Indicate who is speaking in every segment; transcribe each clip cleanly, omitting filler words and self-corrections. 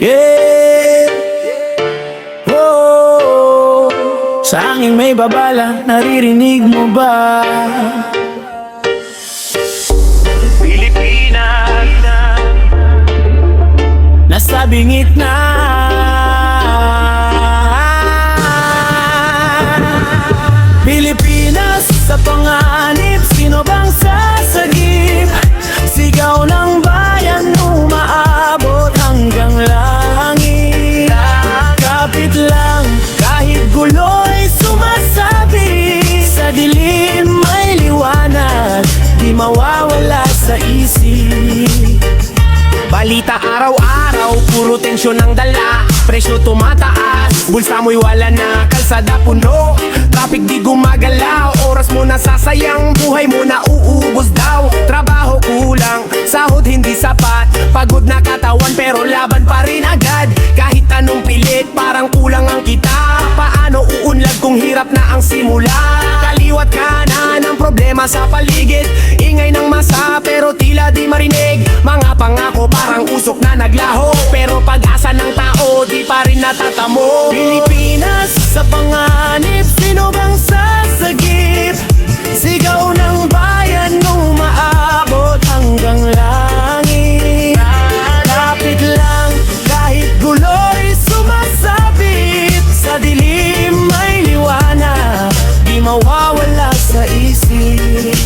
Speaker 1: Yeah. Oh, sa hangin may babala, naririnig mo ba?
Speaker 2: Pilipinas,
Speaker 1: Nasa bingit na. Pilipinas sa panganib, sino bang sasagip? Sigaw ng bayan, umaabot hanggang langit. Kapit lang, kahit gulo'y sumasabit. Sa dilim may liwanag, di mawawala sa isip. Balita araw-araw, puro tensyon ang dala. Presyo tumataas, bulsa mo'y wala na. Kalsada puno, traffic di gumagalaw. Oras mo nasasayang, buhay mo na uubos daw. Trabaho kulang, sahod hindi sapat. Pagod na katawan pero laban pa rin agad. Kahit anong pilit, parang kulang ang kita. Paano uunlad kung hirap na ang simula? Kaliwat kanan ang problema sa paligid. Ingay ng masa pero tila di marinig. Mga pangako parang usok na naglaho, pero pag-asa ng tao di pa rin natatamo. Pilipinas sa panganib, sino bang sasagip? Sigaw ng bayan, umaabot hanggang langit. Lapit lang, kahit gulo'y sumasabit. Sa dilim may liwanag, di mawawala sa isip.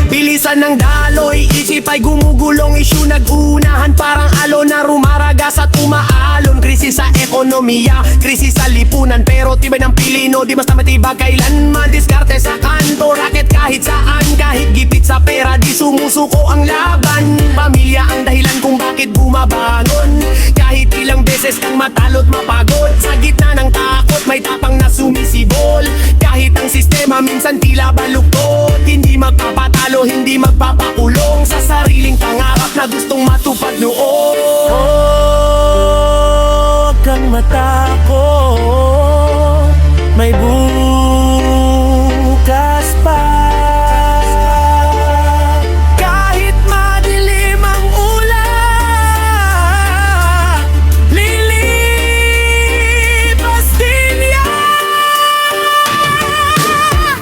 Speaker 1: Bilisan ng daloy, isip ay gumugulong. Isyu nag-unahan, parang alon na rumaragas at umaalon. Krisis sa ekonomiya, krisis sa lipunan, pero tibay ng Pilino di basta matibag kailanman. Diskarte sa kanto, raket kahit saan. Kahit gipit sa pera, di sumusuko ang laban. Pamilya ang dahilan kung bakit bumabangon. Kahit ilang beses kang matalo't mapagod. Sa gitna ng takot, may tapang na sumisibol. Kahit ang sistema minsan tila baluktot. Hindi magpapatalo, hindi magpapakulong sa sariling pangarap na gustong matupad noon. Huwag kang matakot, may bukas pa. Kahit madilim ang ulan, lilipas din yan.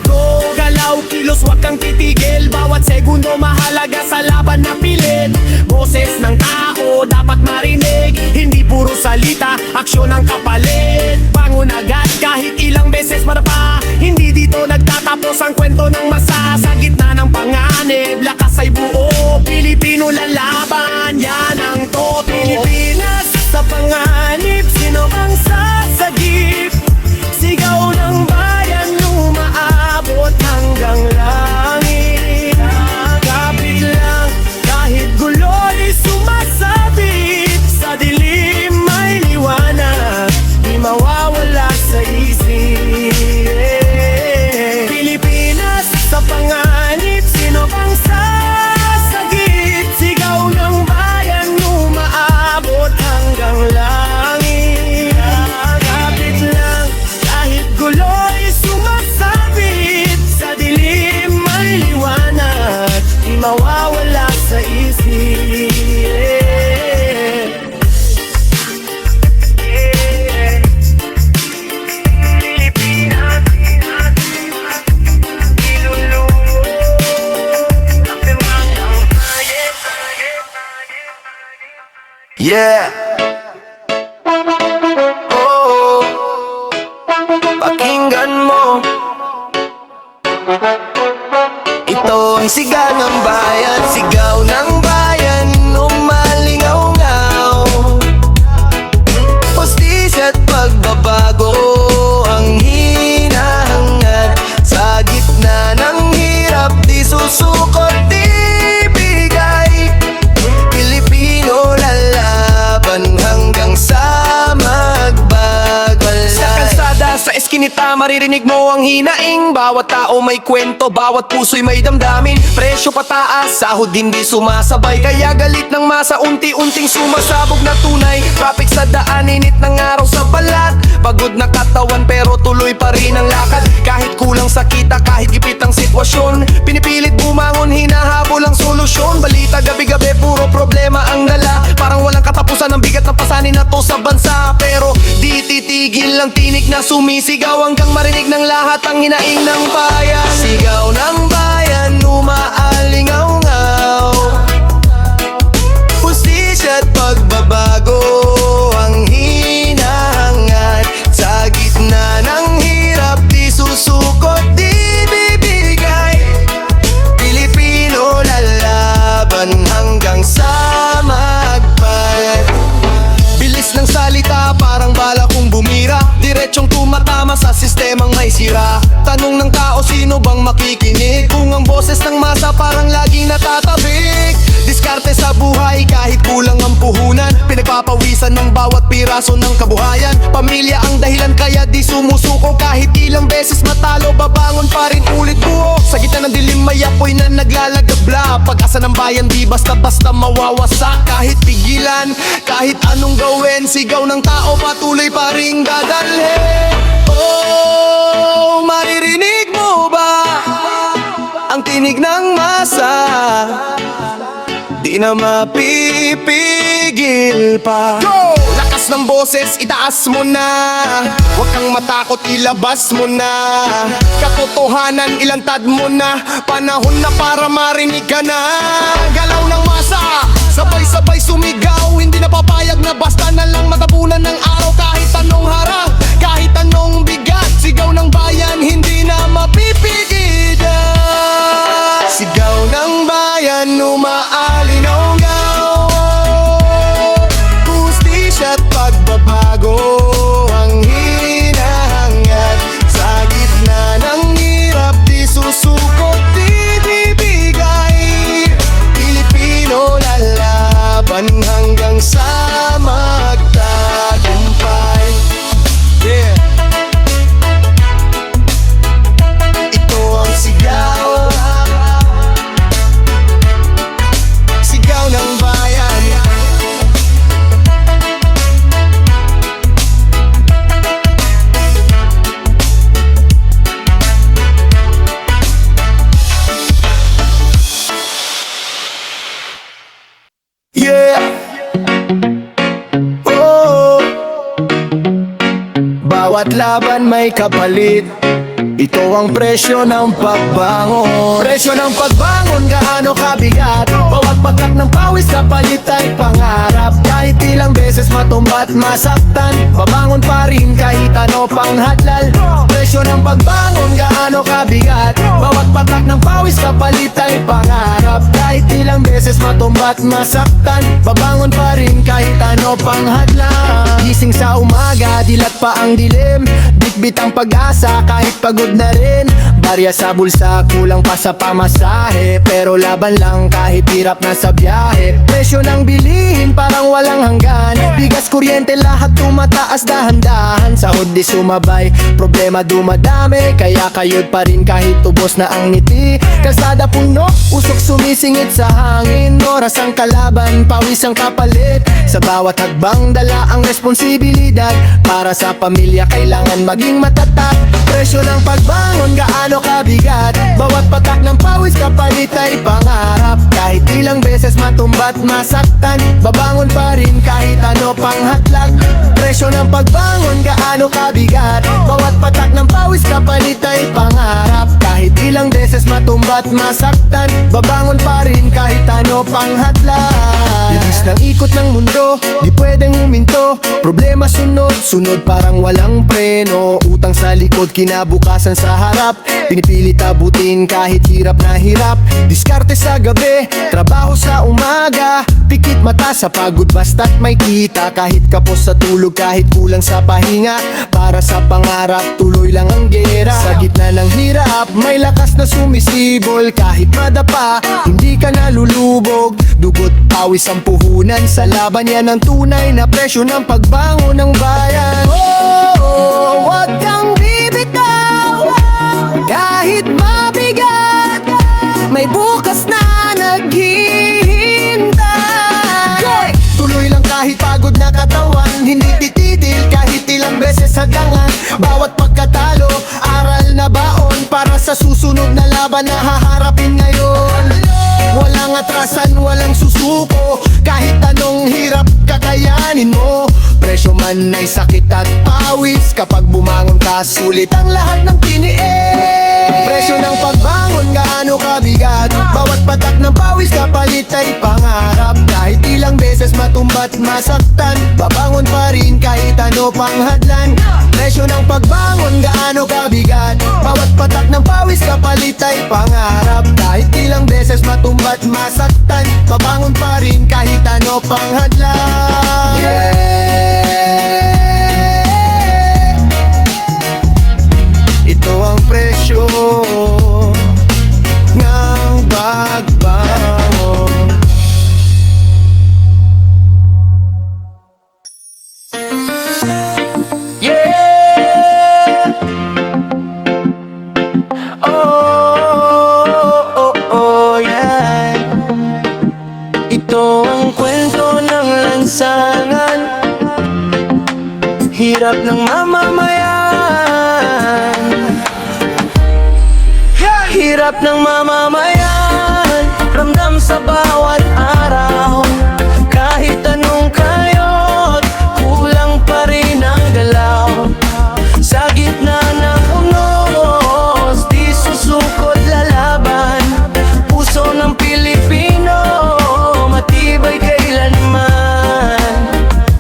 Speaker 1: Go, galaw, kilos, wag kang titigil. Bawat segundo mahalaga sa laban na pilit. Boses ng tao dapat marinig, hindi puro salita, aksyon ang kapalit. Bangon agad kahit ilang beses marapa. Hindi dito nagtatapos ang kwento ng masa. Sa gitna ng panganib, lakas ay buo. Pilipino lalaban, yan ang totoo. Pilipinas sa panganib, sino bang sasagip? Sigaw ng bayan, umaabot hanggang langit. Kapit lang, kahit gulo'y sumasabit. Sa dilim may liwanag, di mawawala sa isip. Pilipinas sa panganib, sino bang sasagip? Sigaw ng bayan, umaabot hanggang langit. Kapit lang, kahit gulo'y sumasabit. Sa dilim may liwanag, di mawawala sa isip.
Speaker 3: Yeah. Oh, pakinggan mo. Ito ang sigaw ng bayan, sigaw ng bayan, umalingaw-ngaw. Hustisya at pagbabago ang hinahangad. Sa gitna ng hirap, di susukot, di bigay. Pilipino lalaban hanggang sa magbagalay.
Speaker 2: sa kalsada, sa eskinita, maririnig mo ang hinaing. Bawat tao may kwento, bawat puso'y may damdamin. Presyo pataas, sahod hindi sumasabay. Kaya galit ng masa, unti-unting sumasabog na tunay. Traffic sa daan, init ng araw sa balat. Pagod na katawan pero tuloy pa rin ang lakad. Kahit kulang sa kita, kahit gipit ang sitwasyon, pinipilit bumangon, hinahabol ang solusyon. Balita gabi-gabi, puro problema ang dala. Parang walang katapusan ang bigat ng pasahero. alalahanin na to sa bansa. Pero di titigil ang tinig na sumisigaw hanggang marinig ng lahat ang hinaing ng bayan. Sigaw ng bayan, umaalingaw-ngaw, hustisya at pagbabago ang hinahangad. Sa gitna ng hirap, di susukot, di bibigay. Pilipino lalaban hanggang sa magpag. Bilis ng salita, parang bala kong bumira. Diretsyong tumatama sa sistemang may sira. Tanong ng tao, sino bang makikinig? Kung ang boses ng masa parang laging natatabik. Diskarte sa buhay kahit kulang ang puhunan. Pinagpapawisan ng bawat piraso ng kabuhayan. Pamilya ang dahilan kaya di sumusuko. Kahit ilang beses matalo, babangon pa rin ulit buo. Sa gitna ng dilim may apoy na naglalagabla. Pag-asa ng bayan di basta-basta mawawasak. Kahit pigilan, kahit anong gawin, sigaw ng tao patuloy pa ring dadalhin. Oh, maririnig mo ba ang tinig ng masa? Di na mapipigil pa. Go! Lakas ng boses, itaas mo na. Huwag kang matakot, ilabas mo na. Katotohanan, ilantad mo na. Panahon na para marinig ka na. Galaw ng masa, sabay-sabay sumigaw. Hindi na papayag na basta na lang matabunan ng araw. Kahit anong harang, kahit anong bigat, sigaw ng bayan, hindi na mapipigilan. Sigaw ng bayan, umaalinaw-ngaw, hustisya at pagbabago ang hinahangad. Sa gitna ng hirap, di susukot, di bibigay. Pilipino lalaban hanggang sa magtagumpay. Yeah. Ito ang sigaw, sigaw ng bayan. Yeah. Oh, bawat laban may kapalit. Ito ang presyo ng pagbangon. Presyo ng pagbangon, gaano kabigat. Bawat patak ng pawis kapalit ay pangarap. Kahit ilang beses matumba at masaktan, babangon pa rin kahit ano pang hadlal. Presyo ng pagbangon, gaano kabigat. Bawat patak ng pawis kapalit ay pangarap. Kahit ilang beses matumba at masaktan, babangon pa rin kahit ano pang hadlal. Gising sa umaga, dilat pa ang dilim. Bitbit ang pag-asa kahit pagod na rin. Barya sa bulsa, kulang pa sa pamasahe. Pero laban lang kahit hirap na sa biyahe. Presyo ng bilihin parang walang hanggan. Bigas, kuryente, lahat tumataas dahan-dahan. Sahod di sumabay, problema dumadami. Kaya kayod pa rin kahit ubos na ang ngiti. Kalsada puno, usok sumisingit sa hangin. Oras ang kalaban, pawis ang kapalit. Sa bawat hagbang dala ang responsibilidad. Para sa pamilya kailangan maging matatag. Presyo ng pagbangon, gaano kabigat. Bawat patak ng pawis kapalit ay pangarap. Kahit ilang beses matumba at masaktan, babangon pa rin kahit ano pang hatlag. Presyo ng pagbangon, gaano kabigat. Bawat patak ng pawis kapalit ay pangarap. Kahit ilang beses matumba at masaktan, babangon pa rin kahit ano pang hatlag. Bilis ng ikot ng mundo, di pwedeng huminto. Problema sunod, sunod parang walang preno. Utang sa likod, kinabukasan sa harap. Pinipilit abutin kahit hirap na hirap. Diskarte sa gabi, trabaho sa umaga. Pikit mata sa pagod basta't may kita. Kahit kapos sa tulog, kahit kulang sa pahinga. Para sa pangarap, tuloy lang ang gera. Sa gitna ng hirap, may lakas na sumisibol. Kahit madapa, hindi ka nalulubog. Dugot, pawis ang puhunan. Sa laban yan ang tunay na presyo ng pagbangon ng bayan. Oh, wag kang bibitaw. Kahit mabigat, may bukas na naghihintay. Tuloy lang kahit pagod na katawan. Hindi tititil kahit ilang beses hagangan. Bawat pagkatalo, aral na baon. Para sa susunod na laban na haharapin ngayon. Walang atrasan, walang susuko. Kahit anong hirap kakayanin mo.
Speaker 3: presyo man ay sakit at pawis. Kapag bumangon ka, sulit ang lahat ng tiniis. Presyo ng pagbangon, gaano kabigat? Bawat patak ng pawis kapalit ay pangarap. Kahit ilang beses matumba't masaktan, babangon pa rin kahit ano pang hadlan. Presyo ng pagbangon, gaano kabigat? Bawat patak ng pawis kapalit ay pangarap. Kahit ilang beses matumba't masaktan, babangon pa rin kahit ano pang hadlan. Ito ang presyo ng pagbangon.
Speaker 1: Ito ang kwento ng lansangan, hirap ng mamamayan. Hirap ng mamamayan, ramdam sa bawat araw. Kahit anong kayot, kulang pa rin ang galaw. Sa gitna ng unos, di susukot lalaban. Puso ng Pilipino, matibay kailanman.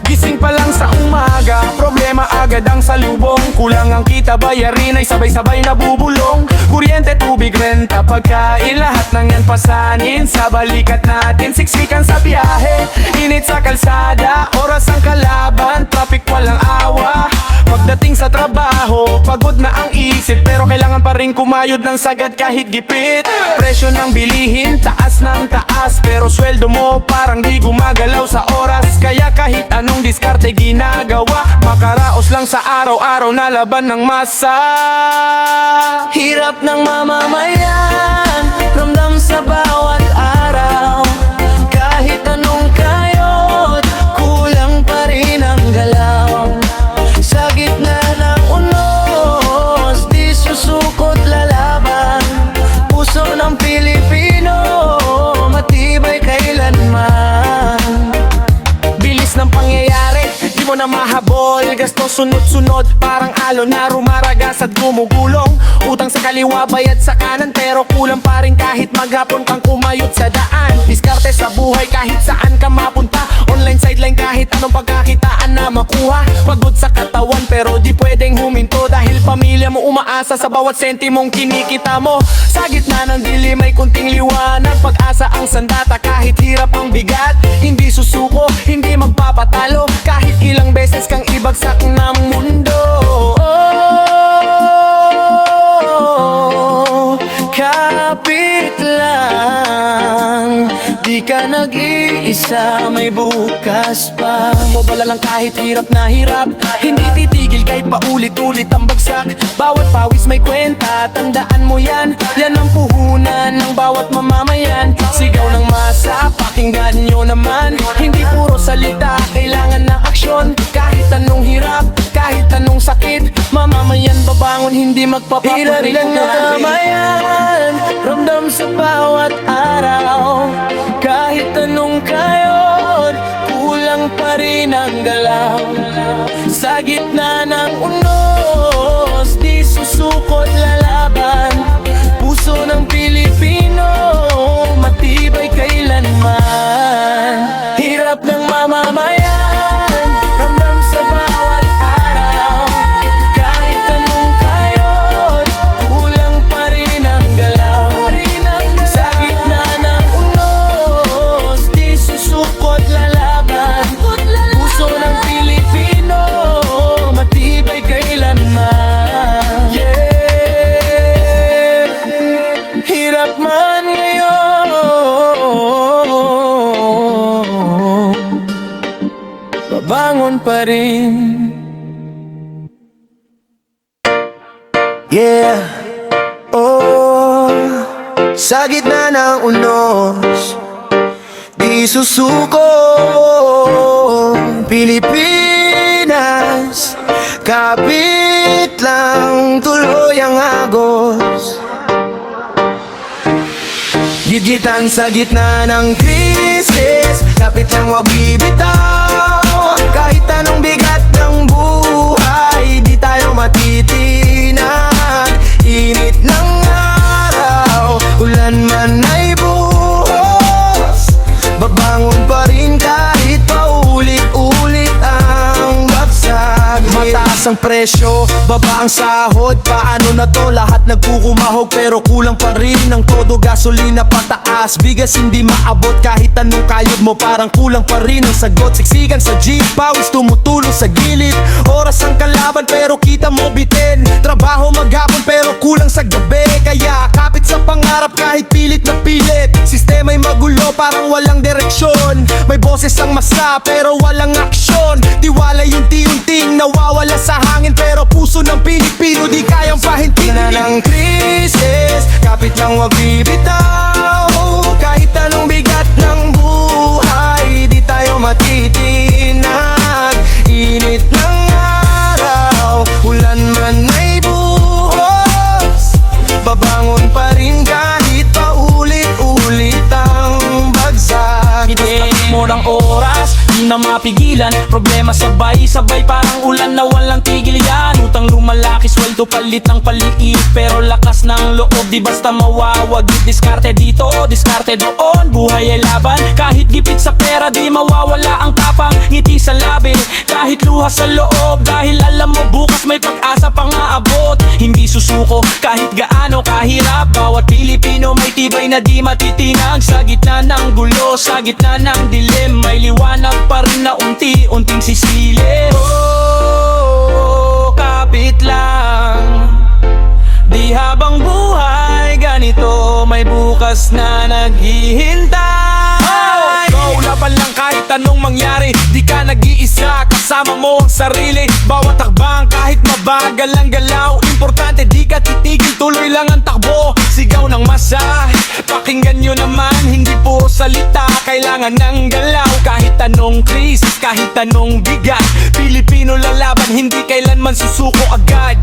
Speaker 1: Gising pa lang sa umaga, problema agad ang salubong. Kulang ang kita, bayarin ay sabay-sabay nabubulong. Kuryente, tubig, renta, pagkain, lahat ng yan pasanin. Sa balikat natin, siksikan sa biyahe, init sa kalsada, oras ang kalaban, traffic walang awa. Pagdating sa trabaho, pagod na ang isip, pero kailangan pa rin kumayod ng sagad kahit gipit. Presyo ng bilihin, taas ng taas, pero sweldo mo parang di gumagalaw sa oras. Kaya kahit anong diskarte ginagawa, makaraos lang sa araw-araw na laban ng masa. Hirap ng mamamayan, ramdam sa bawat araw. Kahit anong kayot, kulang pa rin ang galaw. Sa gitna ng unos, di susukot lalaban. Puso ng Pilipino, matibay kailanman. Bilis ng pangyayari, di mo na mahabol. Gasto sunod-sunod, parang alon na rumaragas at gumugulong. Utang sa kaliwa, bayad sa kanan, pero kulang pa rin kahit maghapon kang kumayot sa daan. Diskarte sa buhay kahit saan ka mapunta. Online sideline kahit anong pagkakitaan na makuha. Pagod sa katawan pero di pwedeng huminto, dahil pamilya mo umaasa sa bawat sentimong kinikita mo. Sa gitna ng dilim may kunting liwanag, pag-asa ang sandata kahit hirap ang bigat. Hindi susuko, hindi magpapatalo, kahit ilang beses kang ibagsak ng mundo. Kapit lang, di ka nag-iisa, may bukas pa. Mabala lang kahit hirap na hirap, hindi titigil kahit paulit-ulit ang bagsak. Bawat pawis may kwenta, tandaan mo yan. Yan ang puhunan ng bawat mamamayan. Sigaw ng masa, pakinggan nyo naman. Hindi puro salita, kailangan ng aksyon. Kahit anong hirap, kahit anong sakit, mamamayan babangon, hindi magpapapulit. Hirap ng mamamayan, ramdam sa bawat araw. Kahit anong kayod, kulang pa rin ang galaw. Sa gitna ng unos, di susukot lalaban. Puso ng Pilipino, matibay kailanman. Hirap ng mamamayan, ramdam sa bawat araw. Kahit anong kayod, kulang pa rin ang galaw. Sa gitna ng unos, di susukot lalaban. Puso ng Pilipino, matibay kailanman. Yeah, hirap man ngayon, babangon pa rin.
Speaker 3: Yeah, oh, sa gitna ng unos, di susuko. Pilipinas, kapit lang, tuloy ang agos. Gigitan sa gitna ng krisis, kapit lang wag bibitaw. Kahit anong bigat
Speaker 1: ang presyo, baba ang sahod. Paano na to? Lahat nagkukumahog pero kulang pa rin ang todo. Gasolina pataas, bigas hindi maabot. Kahit anong kayod mo parang kulang pa rin ang sagot. Siksikan sa jeep, pawis tumutulong sa gilid. Oras ang kalaban pero kita mo bitin. Trabaho maghapon pero kulang sa gabi. Kaya kapit sa pangarap kahit pilit na pilit. Sistema'y magulo parang walang direksyon. May boses ang masa pero walang aksyon. Tiwala yung unti-unting nawawala sa hangin. Pero puso ng Pilipino di kayang pahintiin. Na ng krisis, kapit lang wag bibitaw. Kahit anong bigat ng buhay, di tayo matitinag. Init ng araw, ulan man ay buhos. Babangon pa rin kahit paulit-ulit ang bagsak.
Speaker 4: Itatak mo ng oras, di na mapigilan. Problema sabay-sabay parang ulan na walang tigil yan. Utang lumalaki, sweldo palit ng paliit. Pero lakas ng loob, di basta mawawagit. Diskarte dito, diskarte doon, buhay ay laban. Kahit gipit sa pera, di mawawala ang tapang. Ngiti sa labi, kahit luha sa loob. Dahil alam mo bukas may pag-asa pang aabot. Hindi susuko kahit gaano kahirap. Bawat Pilipino may tibay na di matitinag. Sa gitna ng gulo, sa gitna ng dilim, may liwanag pa rin na unti-unting sisilip. Oh, kapit lang, di habang buhay ganito, may bukas na naghihintay. Go, laban lang kahit anong mangyari. Di ka nag-iisa, kasama mo ang sarili. Bawat takbang kahit mabagal ang galaw. Importante di ka titigil, tuloy lang ang takbo. Sigaw ng masa, pakinggan nyo naman. Hindi po salita, kailangan ng galaw. Kahit anong krisis, kahit anong bigat, Pilipino lalaban, hindi kailanman susuko agad.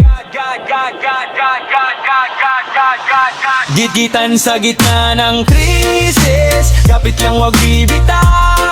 Speaker 4: Gitgitan sa gitna ng krisis, kapit lang wag bibitaw.